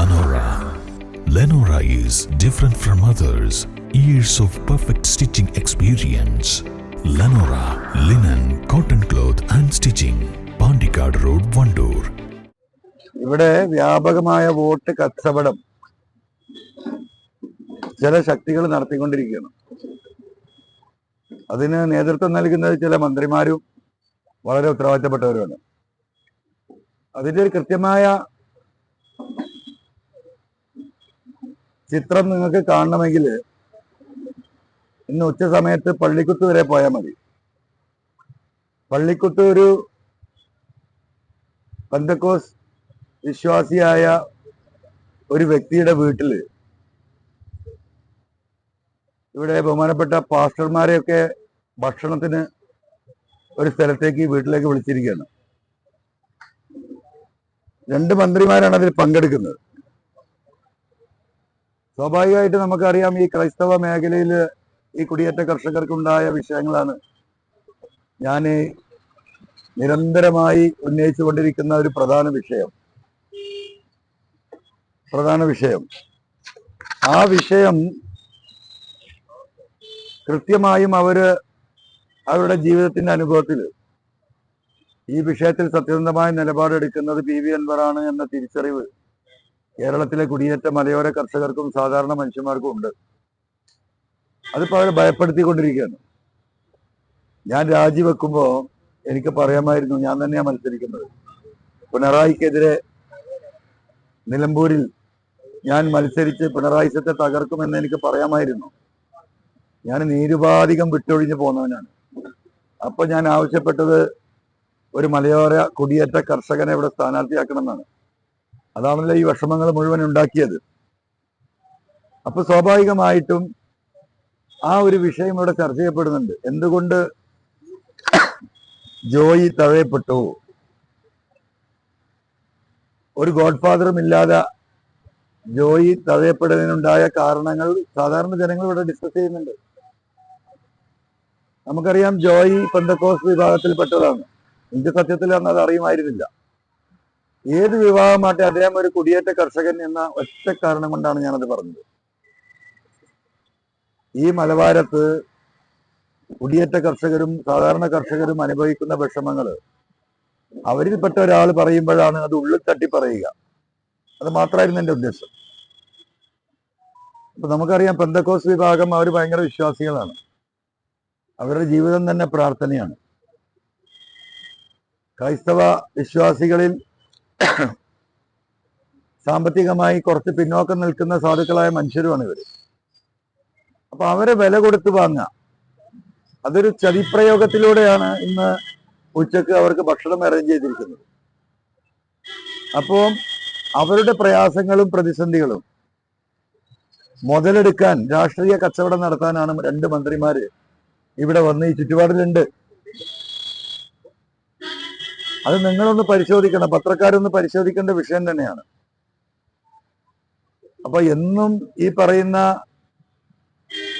Lenora. Lenora is different from others. Years of perfect stitching experience. Lenora linen, cotton cloth and stitching. Pandikad Road, Vandoor. ഇവിടെ വ്യാപകമായ vote കച്ചവടം ചില ശക്തികൾ നടത്തിക്കൊണ്ടിരിക്കുകയാണ്. അതിന് നേതൃത്വം നൽകുന്നത് ചില മന്ത്രിമാരും വളരെ ഉത്തരവാദിത്തപ്പെട്ടവരുമാണ്. അതിന്റെ ഒരു കൃത്യമായ ചിത്രം നിങ്ങൾക്ക് കാണണമെങ്കിൽ ഇന്ന് ഉച്ച സമയത്ത് പള്ളിക്കുത്ത് വരെ പോയാൽ മതി. പള്ളിക്കുത്ത് ഒരു പെന്തക്കോസ് വിശ്വാസിയായ ഒരു വ്യക്തിയുടെ വീട്ടില് ഇവിടെ ബഹുമാനപ്പെട്ട പാസ്റ്റർമാരെയൊക്കെ ഭക്ഷണത്തിന് ഒരു സ്ഥലത്തേക്ക് വീട്ടിലേക്ക് വിളിച്ചിരിക്കുകയാണ്. 2 മന്ത്രിമാരാണ് അതിൽ പങ്കെടുക്കുന്നത്. സ്വാഭാവികമായിട്ട് നമുക്കറിയാം, ഈ ക്രൈസ്തവ മേഖലയിൽ ഈ കുടിയേറ്റ കർഷകർക്കുണ്ടായ വിഷയങ്ങളാണ് ഞാൻ നിരന്തരമായി ഉന്നയിച്ചുകൊണ്ടിരിക്കുന്ന ഒരു പ്രധാന വിഷയം. ആ വിഷയം കൃത്യമായും അവരുടെ ജീവിതത്തിന്റെ അനുഭവത്തിൽ ഈ വിഷയത്തിൽ സത്യസന്ധമായ നിലപാടെടുക്കുന്നത് PV അൻവറാണ് എന്ന തിരിച്ചറിവ് കേരളത്തിലെ കുടിയേറ്റ മലയോര കർഷകർക്കും സാധാരണ മനുഷ്യന്മാർക്കും ഉണ്ട്. അതിപ്പോൾ അവരെ ഭയപ്പെടുത്തിക്കൊണ്ടിരിക്കുകയാണ്. ഞാൻ രാജിവെക്കുമ്പോൾ എനിക്ക് പറയാമായിരുന്നു, ഞാൻ തന്നെയാണ് മത്സരിക്കുന്നത്. പിണറായിക്കെതിരെ നിലമ്പൂരിൽ ഞാൻ മത്സരിച്ച് പിണറായി സത്തെ തകർക്കുമെന്ന് എനിക്ക് പറയാമായിരുന്നു. ഞാൻ നിരുപാധികം വിട്ടൊഴിഞ്ഞു പോന്നവനാണ്. അപ്പൊ ഞാൻ ആവശ്യപ്പെട്ടത് ഒരു മലയോര കുടിയേറ്റ കർഷകനെ ഇവിടെ സ്ഥാനാർത്ഥിയാക്കണമെന്നാണ്. അതാണല്ലോ ഈ വിഷമങ്ങൾ മുഴുവൻ ഉണ്ടാക്കിയത്. അപ്പൊ സ്വാഭാവികമായിട്ടും ആ ഒരു വിഷയം ഇവിടെ ചർച്ച ചെയ്യപ്പെടുന്നുണ്ട്. എന്തുകൊണ്ട് ജോയി തഴയപ്പെട്ടു? ഒരു ഗോഡ്ഫാദറും ഇല്ലാതെ ജോയി തഴയപ്പെടുന്നതിനുണ്ടായ കാരണങ്ങൾ സാധാരണ ജനങ്ങൾ ഇവിടെ ഡിസ്കസ് ചെയ്യുന്നുണ്ട്. നമുക്കറിയാം, ജോയി പെന്തക്കോസ് വിഭാഗത്തിൽപ്പെട്ടതാണ്. എനിക്ക് സത്യത്തിൽ അന്ന് അത് അറിയുമായിരുന്നില്ല. ഏത് വിഭാഗമാട്ടെ അദ്ദേഹം ഒരു കുടിയേറ്റ കർഷകൻ എന്ന ഒറ്റ കാരണം കൊണ്ടാണ് ഞാനത് പറഞ്ഞത്. ഈ മലബാരത്ത് കുടിയേറ്റ കർഷകരും സാധാരണ കർഷകരും അനുഭവിക്കുന്ന വിഷമങ്ങൾ അവരിൽപ്പെട്ട ഒരാൾ പറയുമ്പോഴാണ് അത് ഉള്ളിൽ തട്ടി പറയുക. അത് മാത്രമായിരുന്നു എൻ്റെ ഉദ്ദേശം. അപ്പൊ നമുക്കറിയാം, പെന്തക്കോസ് വിഭാഗം അവർ ഭയങ്കര വിശ്വാസികളാണ്. അവരുടെ ജീവിതം തന്നെ പ്രാർത്ഥനയാണ്. ക്രൈസ്തവ വിശ്വാസികളിൽ സാമ്പത്തികമായി കുറച്ച് പിന്നോക്കം നിൽക്കുന്ന സാധുക്കളായ മനുഷ്യരുമാണ് ഇവർ. അപ്പൊ അവരെ വില കൊടുത്ത് വാങ്ങുക, അതൊരു ചതിപ്രയോഗത്തിലൂടെയാണ് ഇന്ന് ഉച്ചക്ക് അവർക്ക് ഭക്ഷണം അറേഞ്ച് ചെയ്തിരിക്കുന്നത്. അപ്പോൾ അവരുടെ പ്രയാസങ്ങളും പ്രതിസന്ധികളും മുതലെടുക്കാൻ രാഷ്ട്രീയ കച്ചവടം നടത്താനാണ് 2 മന്ത്രിമാര് ഇവിടെ വന്ന് ഈ ചുറ്റുപാടിലുണ്ട്. അത് നിങ്ങളൊന്ന് പരിശോധിക്കണം, പത്രക്കാരൊന്ന് പരിശോധിക്കേണ്ട വിഷയം തന്നെയാണ്. അപ്പൊ എന്നും ഈ പറയുന്ന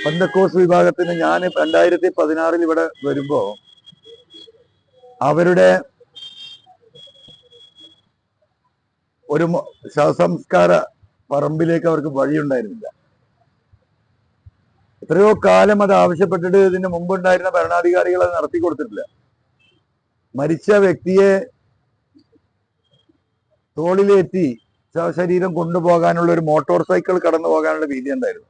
പെന്തക്കോസ് വിഭാഗത്തിന് ഞാൻ 2016 ഇവിടെ വരുമ്പോ അവരുടെ ഒരു ശവസംസ്കാര പറമ്പിലേക്ക് അവർക്ക് വഴിയുണ്ടായിരുന്നില്ല. എത്രയോ കാലം അത് ആവശ്യപ്പെട്ടിട്ട് ഇതിന് മുമ്പുണ്ടായിരുന്ന ഭരണാധികാരികൾ അത് നടത്തി കൊടുത്തിട്ടില്ല. മരിച്ച വ്യക്തിയെ തോളിലേറ്റി ശവശരീരം കൊണ്ടുപോകാനുള്ള ഒരു മോട്ടോർ സൈക്കിൾ കടന്നു പോകാനുള്ള വീതി ഉണ്ടായിരുന്നു.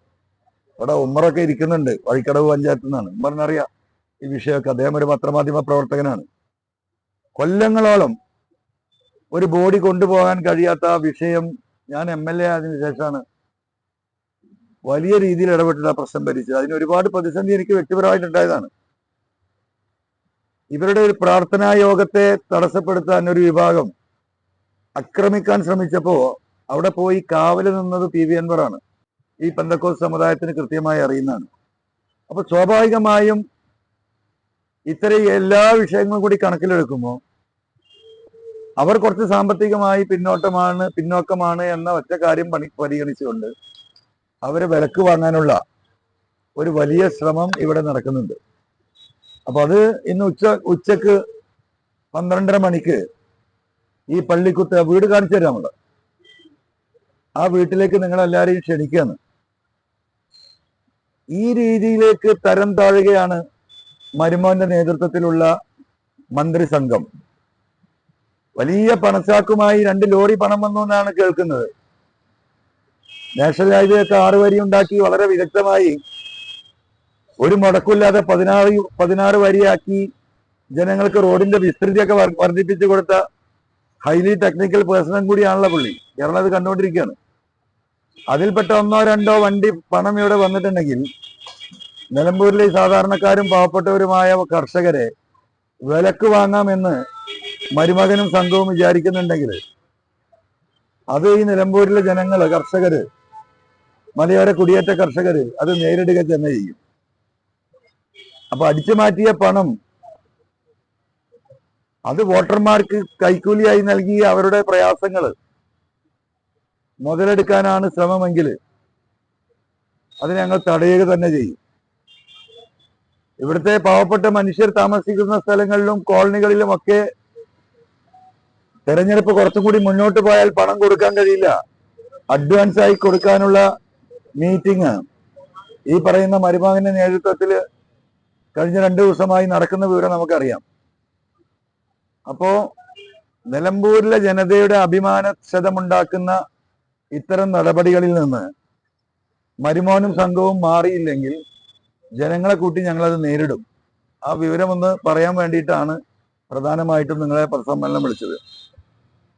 അവിടെ ഉമ്മറൊക്കെ ഇരിക്കുന്നുണ്ട്, വഴിക്കടവ് പഞ്ചായത്തിൽ നിന്നാണ്. ഉമ്മറിനറിയാം ഈ വിഷയമൊക്കെ. അദ്ദേഹം ഒരു പത്രമാധ്യമ പ്രവർത്തകനാണ്. കൊല്ലങ്ങളോളം ഒരു ബോഡി കൊണ്ടുപോകാൻ കഴിയാത്ത ആ വിഷയം ഞാൻ MLA ആയതിനു ശേഷമാണ് വലിയ രീതിയിൽ ഇടപെട്ടിട്ട് ആ പ്രശ്നം ഭരിച്ചത്. അതിന് ഒരുപാട് പ്രതിസന്ധി എനിക്ക് വ്യക്തിപരമായിട്ടുണ്ടായതാണ്. ഇവരുടെ ഒരു പ്രാർത്ഥനാ യോഗത്തെ തടസ്സപ്പെടുത്താൻ ഒരു വിഭാഗം ആക്രമിക്കാൻ ശ്രമിച്ചപ്പോ അവിടെ പോയി കാവല് നിന്നത് PV അൻവറാണ്. ഈ പെന്തക്കോസ് സമുദായത്തിന് കൃത്യമായി അറിയുന്നതാണ്. അപ്പൊ സ്വാഭാവികമായും ഇത്തരം എല്ലാ വിഷയങ്ങളും കൂടി കണക്കിലെടുക്കുമ്പോൾ അവർ കുറച്ച് സാമ്പത്തികമായി പിന്നോക്കമാണ് എന്ന ഒറ്റ കാര്യം പരിഗണിച്ചുകൊണ്ട് അവരെ വിലക്ക് വാങ്ങാനുള്ള ഒരു വലിയ ശ്രമം ഇവിടെ നടക്കുന്നുണ്ട്. അപ്പൊ അത് ഇന്ന് ഉച്ചക്ക് 12:30 മണിക്ക് ഈ പള്ളിക്കുത്ത് വീട് കാണിച്ചു തരാം. ആ വീട്ടിലേക്ക് നിങ്ങളെല്ലാരെയും ക്ഷണിക്കുകയാണ്. ഈ രീതിയിലേക്ക് തരം താഴുകയാണ് മരുമോന്റെ നേതൃത്വത്തിലുള്ള മന്ത്രിസംഘം. വലിയ പണച്ചാക്കുമായി 2 ലോറി പണം വന്നു എന്നാണ് കേൾക്കുന്നത്. നാഷണൽ ഹൈവേ ഒക്കെ 6 വരി ഉണ്ടാക്കി വളരെ വിദഗ്ധമായി ഒരു മുടക്കില്ലാതെ 16 വരിയാക്കി ജനങ്ങൾക്ക് റോഡിന്റെ വിസ്തൃതിയൊക്കെ വർദ്ധിപ്പിച്ചു കൊടുത്ത ഹൈലി ടെക്നിക്കൽ പേഴ്സണും കൂടിയാണല്ലോ പുള്ളി. കേരളം അത് കണ്ടുകൊണ്ടിരിക്കുകയാണ്. അതിൽപ്പെട്ട 1-2 വണ്ടി പണം ഇവിടെ വന്നിട്ടുണ്ടെങ്കിൽ നിലമ്പൂരിലെ സാധാരണക്കാരും പാവപ്പെട്ടവരുമായ കർഷകരെ വിലക്ക് വാങ്ങാമെന്ന് മരുമകനും സംഘവും വിചാരിക്കുന്നുണ്ടെങ്കിൽ അത് ഈ നിലമ്പൂരിലെ ജനങ്ങള്, കർഷകര്, മലയോര കുടിയേറ്റ കർഷകര് അത് നേരിടുക തന്നെ ചെയ്യും. അപ്പൊ അടിച്ചു മാറ്റിയ പണം അത് വോട്ടർമാർക്ക് കൈക്കൂലിയായി നൽകി അവരുടെ പ്രയാസങ്ങൾ മുതലെടുക്കാനാണ് ശ്രമമെങ്കിൽ അത് ഞങ്ങൾ തടയുക തന്നെ ചെയ്യും. ഇവിടുത്തെ പാവപ്പെട്ട മനുഷ്യർ താമസിക്കുന്ന സ്ഥലങ്ങളിലും കോളനികളിലും ഒക്കെ തെരഞ്ഞെടുപ്പ് കുറച്ചും കൂടി മുന്നോട്ട് പോയാൽ പണം കൊടുക്കാൻ കഴിയില്ല. അഡ്വാൻസ് ആയി കൊടുക്കാനുള്ള മീറ്റിംഗ് ഈ പറയുന്ന മരുമകന്റെ നേതൃത്വത്തിൽ കഴിഞ്ഞ 2 ദിവസമായി നടക്കുന്ന വിവരം നമുക്കറിയാം. അപ്പോ നിലമ്പൂരിലെ ജനതയുടെ അഭിമാനക്ഷതമുണ്ടാക്കുന്ന ഇത്തരം നടപടികളിൽ നിന്ന് മരുമോനും സംഘവും മാറിയില്ലെങ്കിൽ ജനങ്ങളെ കൂട്ടി ഞങ്ങളത് നേരിടും. ആ വിവരം ഒന്ന് പറയാൻ വേണ്ടിയിട്ടാണ് പ്രധാനമായിട്ടും നിങ്ങളെ സമ്മേളനം വിളിച്ചത്.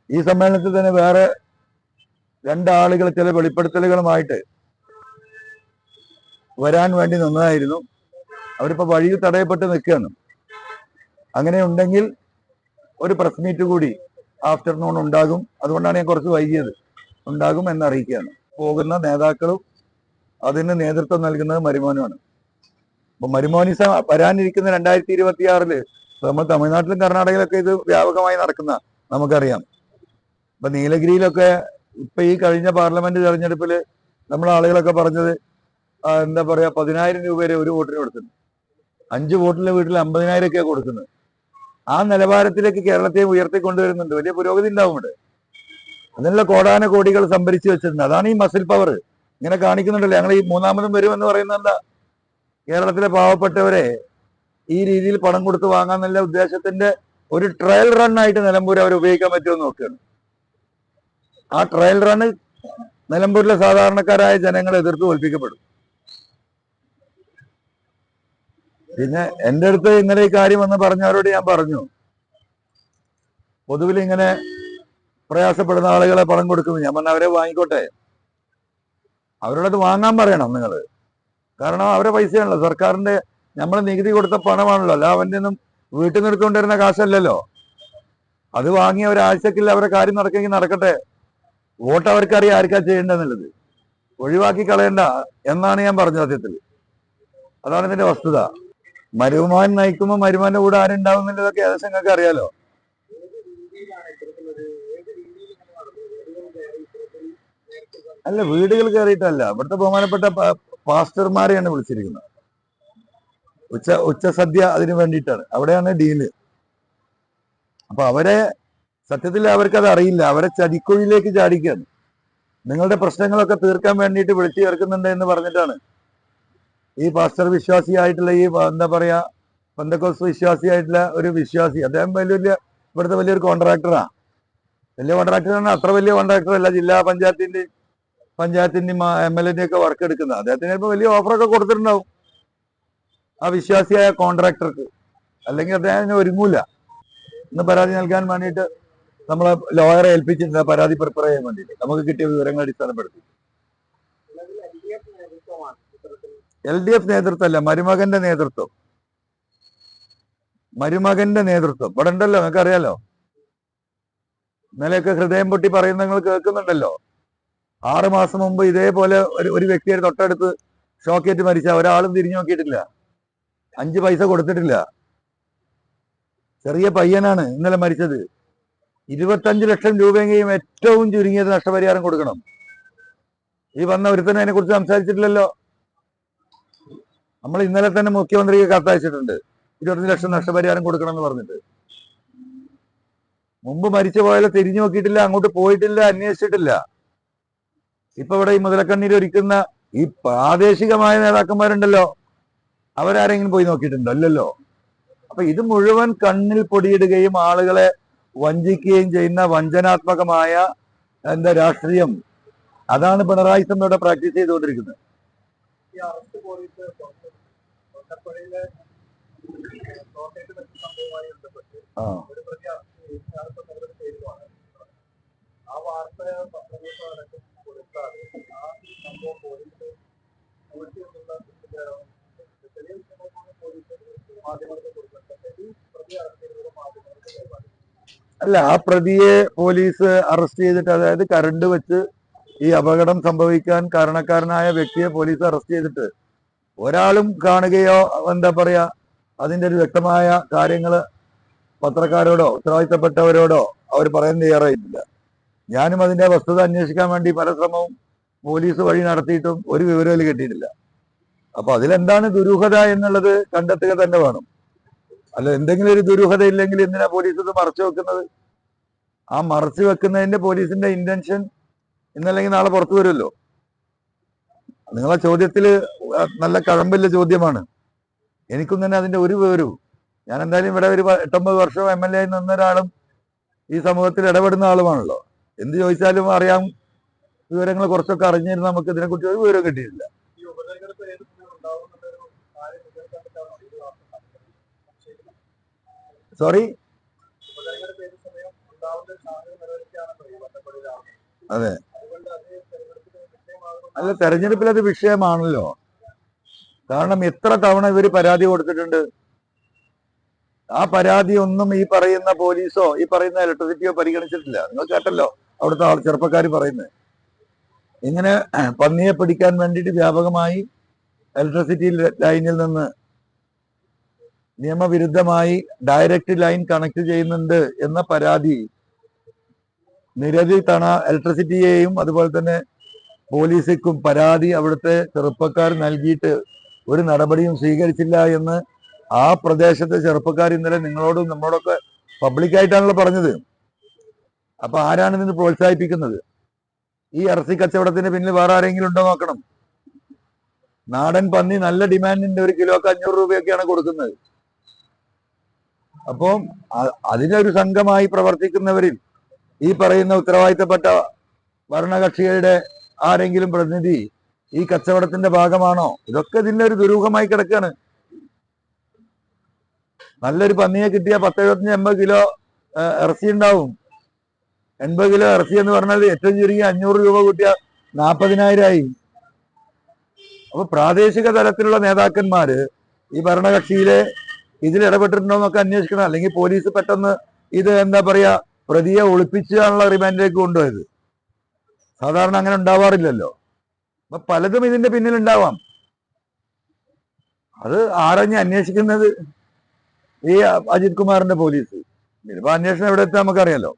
ഈ സമ്മേളനത്തിൽ തന്നെ വേറെ 2 ആളുകൾ ചില വെളിപ്പെടുത്തലുകളുമായിട്ട് വരാൻ വേണ്ടി നിന്നതായിരുന്നു. അവരിപ്പോ വഴിയിൽ തടയപ്പെട്ട് നിൽക്കുകയാണ്. അങ്ങനെ ഉണ്ടെങ്കിൽ ഒരു പ്രസ് മീറ്റ് കൂടി ആഫ്റ്റർനൂൺ ഉണ്ടാകും. അതുകൊണ്ടാണ് ഞാൻ കുറച്ച് വൈകിയത്. ഉണ്ടാകും എന്നറിയിക്കുകയാണ്. പോകുന്ന നേതാക്കളും അതിന് നേതൃത്വം നൽകുന്നത് മരുമോനുമാണ്. അപ്പൊ മരുമോനിസ വരാനിരിക്കുന്ന 2026 നമ്മൾ തമിഴ്നാട്ടിലും കർണാടകയിലൊക്കെ ഇത് വ്യാപകമായി നടക്കുന്ന നമുക്കറിയാം. ഇപ്പൊ നീലഗിരിയിലൊക്കെ ഇപ്പൊ ഈ കഴിഞ്ഞ പാർലമെന്റ് തെരഞ്ഞെടുപ്പിൽ നമ്മളെ ആളുകളൊക്കെ പറഞ്ഞത് എന്താ പറയാ 10,000 രൂപ വരെ ഒരു വോട്ടിന് കൊടുക്കുന്നു. 5 വോട്ടിലെ വീട്ടിൽ 50,000 ഒക്കെയാണ് കൊടുക്കുന്നത്. ആ നിലവാരത്തിലേക്ക് കേരളത്തെ ഉയർത്തിക്കൊണ്ടുവരുന്നുണ്ട്. വലിയ പുരോഗതി ഉണ്ടാവും ഇവിടെ. അതിനുള്ള കോടാനുകോടികൾ സംഭരിച്ചു വെച്ചിട്ടുണ്ട്. അതാണ് ഈ മസിൽ പവർ. ഇങ്ങനെ കാണിക്കുന്നുണ്ടല്ലോ. ഞങ്ങൾ ഈ 3ാമതും വരുമെന്ന് പറയുന്നത് കേരളത്തിലെ പാവപ്പെട്ടവരെ ഈ രീതിയിൽ പണം കൊടുത്ത് വാങ്ങാന്നുള്ള ഉദ്ദേശത്തിന്റെ ഒരു ട്രയൽ റൺ ആയിട്ട് നിലമ്പൂർ അവർ ഉപയോഗിക്കാൻ പറ്റുമെന്ന് നോക്കുകയാണ്. ആ ട്രയൽ റണ് നിലമ്പൂരിലെ സാധാരണക്കാരായ ജനങ്ങളെ എതിർത്ത് തോൽപ്പിക്കപ്പെടും. പിന്നെ എൻ്റെ അടുത്ത് ഇന്നലെ ഈ കാര്യം എന്ന് പറഞ്ഞവരോട് ഞാൻ പറഞ്ഞു, പൊതുവിൽ ഇങ്ങനെ പ്രയാസപ്പെടുന്ന ആളുകളെ പണം കൊടുക്കുന്നു. ഞാൻ പറഞ്ഞ അവരെ വാങ്ങിക്കോട്ടെ, അവരോടത് വാങ്ങാൻ പറയണം നിങ്ങൾ. കാരണം അവരെ പൈസയാണല്ലോ, സർക്കാരിന്റെ നമ്മൾ നികുതി കൊടുത്ത പണമാണല്ലോ. അല്ല അവൻ്റെ ഒന്നും വീട്ടിൽ നിന്ന് എടുത്തുകൊണ്ടിരുന്ന കാശല്ലല്ലോ. അത് വാങ്ങി ഒരാഴ്ചക്കില്ല അവരെ കാര്യം നടക്കെങ്കിൽ നടക്കട്ടെ. വോട്ട് അവർക്കറിയാം ആർക്കാ ചെയ്യേണ്ടതെന്നുള്ളത്. ഒഴിവാക്കി കളയണ്ട എന്നാണ് ഞാൻ പറഞ്ഞത്. സത്യത്തിൽ അതാണ് ഇതിന്റെ വസ്തുത. മരുമാൻ നയിക്കുമ്പോൾ മരുമാന്റെ കൂടെ ആരുണ്ടാവുന്നുള്ളതൊക്കെ ഏകദേശം നിങ്ങൾക്ക് അറിയാലോ. അല്ല, വീടുകൾ കയറിയിട്ടല്ല. ഇവിടുത്തെ ബഹുമാനപ്പെട്ട പാസ്റ്റർമാരെയാണ് വിളിച്ചിരിക്കുന്നത്. ഉച്ചസദ്യ അതിനു വേണ്ടിയിട്ടാണ്. അവിടെയാണ് ഡീല്. അപ്പൊ അവരെ സത്യത്തിൽ അവർക്കത് അറിയില്ല. അവരെ ചതിക്കുഴിയിലേക്ക് ചാടിക്കുകയാണ്. നിങ്ങളുടെ പ്രശ്നങ്ങളൊക്കെ തീർക്കാൻ വേണ്ടിയിട്ട് വിളിച്ചു ചേർക്കുന്നുണ്ട് എന്ന് പറഞ്ഞിട്ടാണ് ഈ പാസ്റ്റർ വിശ്വാസിയായിട്ടുള്ള ഈ എന്താ പറയാ പെന്തക്കോസ്ത് വിശ്വാസിയായിട്ടുള്ള ഒരു വിശ്വാസി. അദ്ദേഹം വലിയ ഇവിടുത്തെ വലിയൊരു കോൺട്രാക്ടറാണ്. വലിയ കോൺട്രാക്ടറാണ്. അത്ര വലിയ കോൺട്രാക്ടർ അല്ല. ജില്ലാ പഞ്ചായത്തിന്റെയും MLA ഒക്കെ വർക്ക് എടുക്കുന്നത്. അദ്ദേഹത്തിന് ഇപ്പൊ വലിയ ഓഫറൊക്കെ കൊടുത്തിട്ടുണ്ടാവും ആ വിശ്വാസിയായ കോൺട്രാക്ടർക്ക്. അല്ലെങ്കിൽ അദ്ദേഹം ഒരുങ്ങൂല. ഇന്ന് പരാതി നൽകാൻ വേണ്ടിയിട്ട് നമ്മളെ ലോയറെ ഏൽപ്പിച്ചിട്ടുണ്ട് പരാതി പ്രിപ്പയർ ചെയ്യാൻ വേണ്ടിയിട്ട്, നമുക്ക് കിട്ടിയ വിവരങ്ങൾ അടിസ്ഥാനപ്പെടുത്തി. LDF നേതൃത്വമല്ല, മരുമകന്റെ നേതൃത്വം. മരുമകന്റെ നേതൃത്വം ഇവിടെ ഉണ്ടല്ലോ, നിങ്ങൾക്ക് അറിയാലോ. ഇന്നലെയൊക്കെ ഹൃദയം പൊട്ടി പറയുന്ന നിങ്ങൾ കേൾക്കുന്നുണ്ടല്ലോ. 6 മാസം മുമ്പ് ഇതേപോലെ ഒരു വ്യക്തിയെ തൊട്ടടുത്ത് ഷോക്കേറ്റ് മരിച്ച ഒരാളും തിരിഞ്ഞു നോക്കിയിട്ടില്ല. 5 പൈസ കൊടുത്തിട്ടില്ല. ചെറിയ പയ്യനാണ് ഇന്നലെ മരിച്ചത്. 25 ലക്ഷം രൂപയെങ്കിലും ഏറ്റവും ചുരുങ്ങിയത് നഷ്ടപരിഹാരം കൊടുക്കണം. ഈ വന്ന ഒരുത്തനെ അതിനെ കുറിച്ച് സംസാരിച്ചിട്ടില്ലല്ലോ. നമ്മൾ ഇന്നലെ തന്നെ മുഖ്യമന്ത്രിക്ക് കത്തയച്ചിട്ടുണ്ട് 25 ലക്ഷം നഷ്ടപരിഹാരം കൊടുക്കണം എന്ന് പറഞ്ഞിട്ട്. മുമ്പ് മരിച്ചു പോയാലും തിരിഞ്ഞു നോക്കിയിട്ടില്ല, അങ്ങോട്ട് പോയിട്ടില്ല, അന്വേഷിച്ചിട്ടില്ല. ഇപ്പൊ ഇവിടെ ഈ മുതലക്കണ്ണീര് ഒരുക്കുന്ന ഈ പ്രാദേശികമായ നേതാക്കന്മാരുണ്ടല്ലോ, അവരാരെങ്കിലും പോയി നോക്കിയിട്ടുണ്ടോ? അല്ലല്ലോ. അപ്പൊ ഇത് മുഴുവൻ കണ്ണിൽ പൊടിയിടുകയും ആളുകളെ വഞ്ചിക്കുകയും ചെയ്യുന്ന വഞ്ചനാത്മകമായ രാഷ്ട്രീയം. അതാണ് പിണറായി ഇവിടെ പ്രാക്ടീസ് ചെയ്തുകൊണ്ടിരിക്കുന്നത്. ആ അല്ല, ആ പ്രതിയെ പോലീസ് അറസ്റ്റ് ചെയ്തിട്ട്, അതായത് കരണ്ട് വെച്ച് ഈ അപകടം സംഭവിക്കാൻ കാരണക്കാരനായ വ്യക്തിയെ പോലീസ് അറസ്റ്റ് ചെയ്തിട്ട് ഒരാളും കാണുകയോ അതിന്റെ ഒരു വ്യക്തമായ കാര്യങ്ങള് പത്രക്കാരോടോ ഉത്തരവാദിത്തപ്പെട്ടവരോടോ അവർ പറയാൻ തയ്യാറായിട്ടില്ല. ഞാനും അതിന്റെ വസ്തുത അന്വേഷിക്കാൻ വേണ്ടി പല ശ്രമവും പോലീസ് വഴി നടത്തിയിട്ടും ഒരു വിവരവും കിട്ടിയിട്ടില്ല. അപ്പൊ അതിലെന്താണ് ദുരൂഹത എന്നുള്ളത് കണ്ടെത്തുക തന്നെ വേണം. അല്ല, എന്തെങ്കിലും ഒരു ദുരൂഹത ഇല്ലെങ്കിൽ എന്തിനാ പോലീസ് ഇത് മറച്ചു വെക്കുന്നത്? ആ മറച്ചു വെക്കുന്നതിന്റെ പോലീസിന്റെ ഇന്റൻഷൻ ഇന്നല്ലെങ്കിൽ നാളെ പുറത്തു വരുമല്ലോ. നിങ്ങളെ ചോദ്യത്തില് നല്ല കഴമ്പില്ല ചോദ്യമാണ്. എനിക്കും തന്നെ അതിന്റെ ഒരു വിവരവും. ഞാൻ എന്തായാലും ഇവിടെ ഒരു 8-9 വർഷം MLA ആയി നിന്ന ഒരാളും ഈ സമൂഹത്തിൽ ഇടപെടുന്ന ആളുമാണല്ലോ. എന്ത് ചോദിച്ചാലും അറിയാം, വിവരങ്ങൾ കുറച്ചൊക്കെ അറിഞ്ഞിരുന്ന നമുക്ക് ഇതിനെക്കുറിച്ച് ഒരു വിവരം കിട്ടിയിട്ടില്ല. സോറി, അതെ, അല്ല, തെരഞ്ഞെടുപ്പിൽ അത് വിഷയമാണല്ലോ. കാരണം എത്ര തവണ ഇവര് പരാതി കൊടുത്തിട്ടുണ്ട്. ആ പരാതി ഒന്നും ഈ പറയുന്ന പോലീസോ ഈ പറയുന്ന ഇലക്ട്രിസിറ്റിയോ പരിഗണിച്ചിട്ടില്ല. നിങ്ങൾ കേട്ടല്ലോ അവിടുത്തെ ചെറുപ്പക്കാർ പറയുന്നത്. ഇങ്ങനെ പന്നിയെ പിടിക്കാൻ വേണ്ടിയിട്ട് വ്യാപകമായി ഇലക്ട്രിസിറ്റി ലൈനിൽ നിന്ന് നിയമവിരുദ്ധമായി ഡയറക്റ്റ് ലൈൻ കണക്ട് ചെയ്യുന്നുണ്ട് എന്ന പരാതി നിരവധി തവണ ഇലക്ട്രിസിറ്റിയെയും അതുപോലെ തന്നെ പോലീസിനും പരാതി അവിടുത്തെ ചെറുപ്പക്കാർ നൽകിയിട്ട് ഒരു നടപടിയും സ്വീകരിച്ചില്ല എന്ന് ആ പ്രദേശത്തെ ചെറുപ്പക്കാർ ഇന്നലെ നിങ്ങളോടും നമ്മളോടൊക്കെ പബ്ലിക്കായിട്ടാണല്ലോ പറഞ്ഞത്. അപ്പൊ ആരാണ് ഇതിന് പ്രോത്സാഹിപ്പിക്കുന്നത്? ഈ ഇറച്ചി കച്ചവടത്തിന് പിന്നിൽ വേറെ ആരെങ്കിലും ഉണ്ടോ നോക്കണം. നാടൻ പന്നി നല്ല ഡിമാൻഡിന്റെ 1 കിലോക്ക് 500 രൂപയൊക്കെയാണ് കൊടുക്കുന്നത്. അപ്പോൾ അതിനൊരു സംഘമായി പ്രവർത്തിക്കുന്നവരിൽ ഈ പറയുന്ന ഉത്തരവാദിത്തപ്പെട്ട ഭരണകക്ഷികളുടെ ആരെങ്കിലും പ്രതിനിധി ഈ കച്ചവടത്തിന്റെ ഭാഗമാണോ? ഇതൊക്കെ ഇതിന്റെ ഒരു ദുരൂഹമായി കിടക്കുകയാണ്. നല്ലൊരു പന്നിയെ കിട്ടിയ 10-75-80 കിലോ ഇറച്ചി ഉണ്ടാവും. 80 കിലോ ഇറച്ചി എന്ന് പറഞ്ഞാൽ ഏറ്റവും ചുരുങ്ങി 500 രൂപ കൂട്ടിയ 40,000 ആയി. അപ്പൊ പ്രാദേശിക തലത്തിലുള്ള നേതാക്കന്മാര് ഈ ഭരണകക്ഷിയിലെ ഇതിൽ ഇടപെട്ടിട്ടുണ്ടോ എന്നൊക്കെ അന്വേഷിക്കണം. അല്ലെങ്കിൽ പോലീസ് പെട്ടെന്ന് ഇത് പ്രതിയെ ഒളിപ്പിച്ചാണുള്ള റിമാൻഡിലേക്ക് കൊണ്ടുപോയത്. സാധാരണ അങ്ങനെ ഉണ്ടാവാറില്ലല്ലോ. അപ്പൊ പലതും ഇതിന്റെ പിന്നിലുണ്ടാവാം. അത് ആരഞ്ഞ് അന്വേഷിക്കുന്നത് ഈ അജിത് കുമാറിന്റെ പോലീസ്. ഇതിപ്പോ അന്വേഷണം എവിടെ എത്താൻ നമുക്കറിയാലോ.